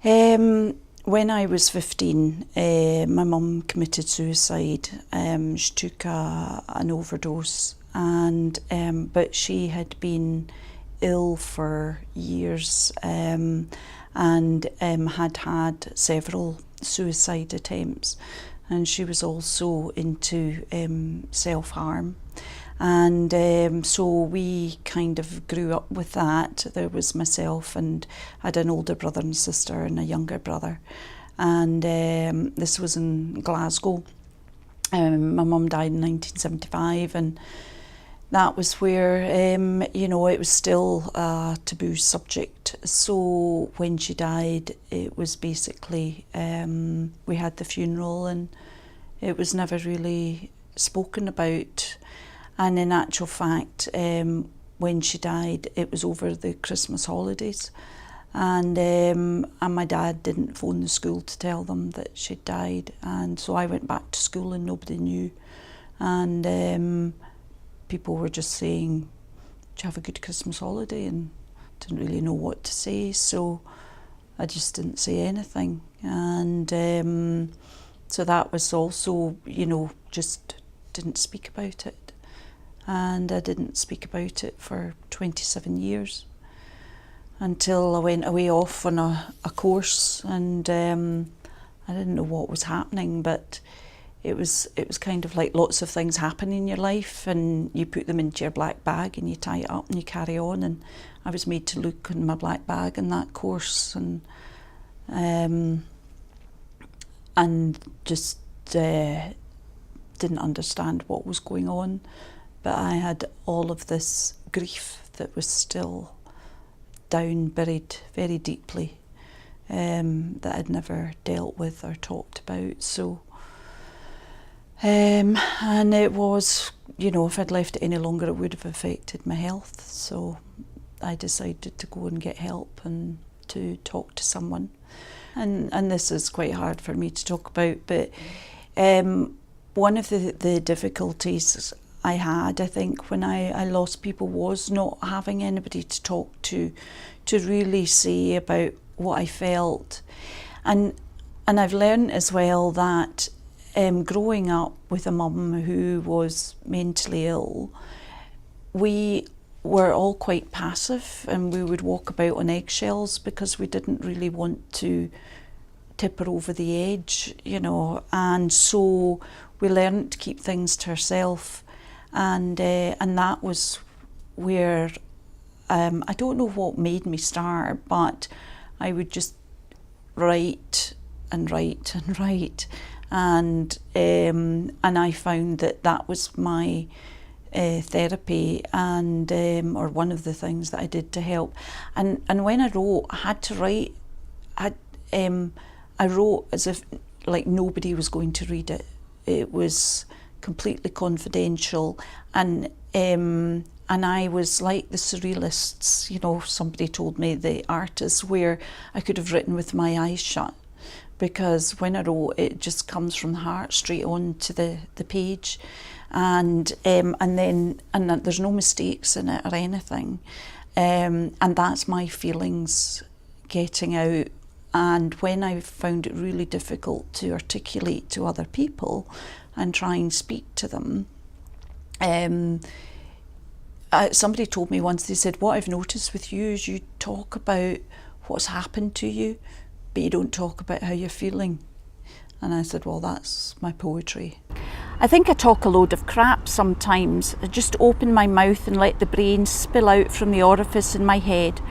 When I was 15, my mum committed suicide. She took an overdose, and but she had been ill for years and had had several suicide attempts, and she was also into self-harm. And so we kind of grew up with that. There was myself, and I had an older brother and sister and a younger brother. And this was in Glasgow. My mum died in 1975, and that was where, it was still a taboo subject. So when she died, it was basically, we had the funeral, and it was never really spoken about. And in actual fact, when she died, it was over the Christmas holidays, and my dad didn't phone the school to tell them that she'd died, and so I went back to school and nobody knew, and people were just saying, "Did you have a good Christmas holiday?" and didn't really know what to say, so I just didn't say anything, and so that was also, just didn't speak about it. And I didn't speak about it for 27 years until I went away off on a course, and I didn't know what was happening, but it was kind of like lots of things happen in your life, and you put them into your black bag and you tie it up and you carry on, and I was made to look in my black bag in that course, and just didn't understand what was going on. But I had all of this grief that was still down, buried very deeply, that I'd never dealt with or talked about. So, and it was, if I'd left it any longer, it would have affected my health. So I decided to go and get help and to talk to someone. And this is quite hard for me to talk about, but one of the difficulties I had, I think, when I lost people was not having anybody to talk to really say about what I felt. And I've learned as well that growing up with a mum who was mentally ill, we were all quite passive, and we would walk about on eggshells because we didn't really want to tip her over the edge, and so we learned to keep things to ourselves. And that was where, I don't know what made me start, but I would just write and write and write, and I found that was my therapy, and or one of the things that I did to help. And when I wrote, I had to write. I wrote as if like nobody was going to read it. It was completely confidential, and I was like the surrealists, somebody told me, the artists, where I could have written with my eyes shut, because when I wrote, it just comes from the heart straight on to the page, and there's no mistakes in it or anything, and that's my feelings getting out. And when I found it really difficult to articulate to other people and try and speak to them, somebody told me once, they said, "What I've noticed with you is you talk about what's happened to you, but you don't talk about how you're feeling." And I said, "Well, that's my poetry." I think I talk a load of crap sometimes. I just open my mouth and let the brain spill out from the orifice in my head.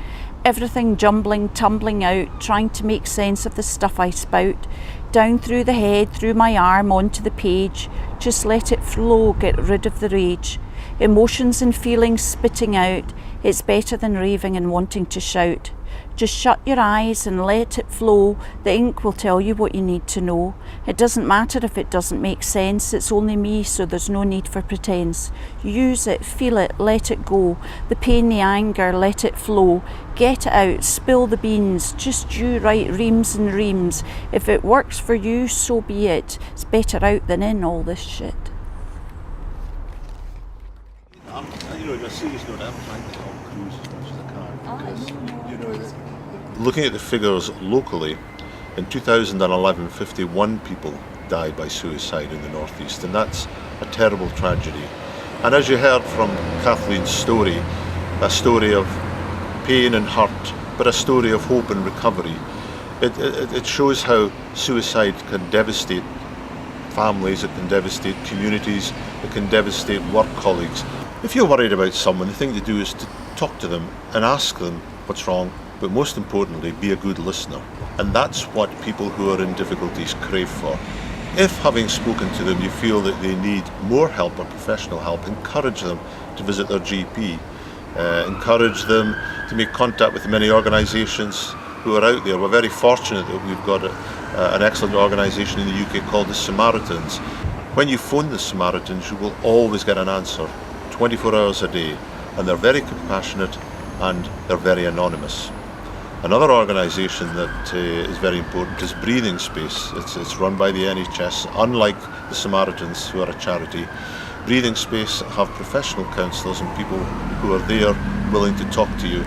Everything jumbling, tumbling out, trying to make sense of the stuff I spout. Down through the head, through my arm, onto the page. Just let it flow, get rid of the rage. Emotions and feelings spitting out. It's better than raving and wanting to shout. Just shut your eyes and let it flow. The ink will tell you what you need to know. It doesn't matter if it doesn't make sense. It's only me, so there's no need for pretense. Use it, feel it, let it go. The pain, the anger, let it flow. Get it out, spill the beans. Just you write reams and reams. If it works for you, so be it. It's better out than in all this shit. In a serious note, I'm trying to help Cruz as much as I can, because Looking at the figures locally, in 2011, 51 people died by suicide in the northeast, and that's a terrible tragedy. And as you heard from Kathleen's story, a story of pain and hurt, but a story of hope and recovery. It shows how suicide can devastate families, it can devastate communities, it can devastate work colleagues. If you're worried about someone, the thing to do is to talk to them and ask them what's wrong, but most importantly, be a good listener. And that's what people who are in difficulties crave for. If, having spoken to them, you feel that they need more help or professional help, encourage them to visit their GP. Encourage them to make contact with the many organisations who are out there. We're very fortunate that we've got an excellent organisation in the UK called the Samaritans. When you phone the Samaritans, you will always get an answer, 24 hours a day, and they're very compassionate and they're very anonymous. Another organisation that is very important is Breathing Space. It's run by the NHS. Unlike the Samaritans, who are a charity, Breathing Space have professional counsellors and people who are there willing to talk to you.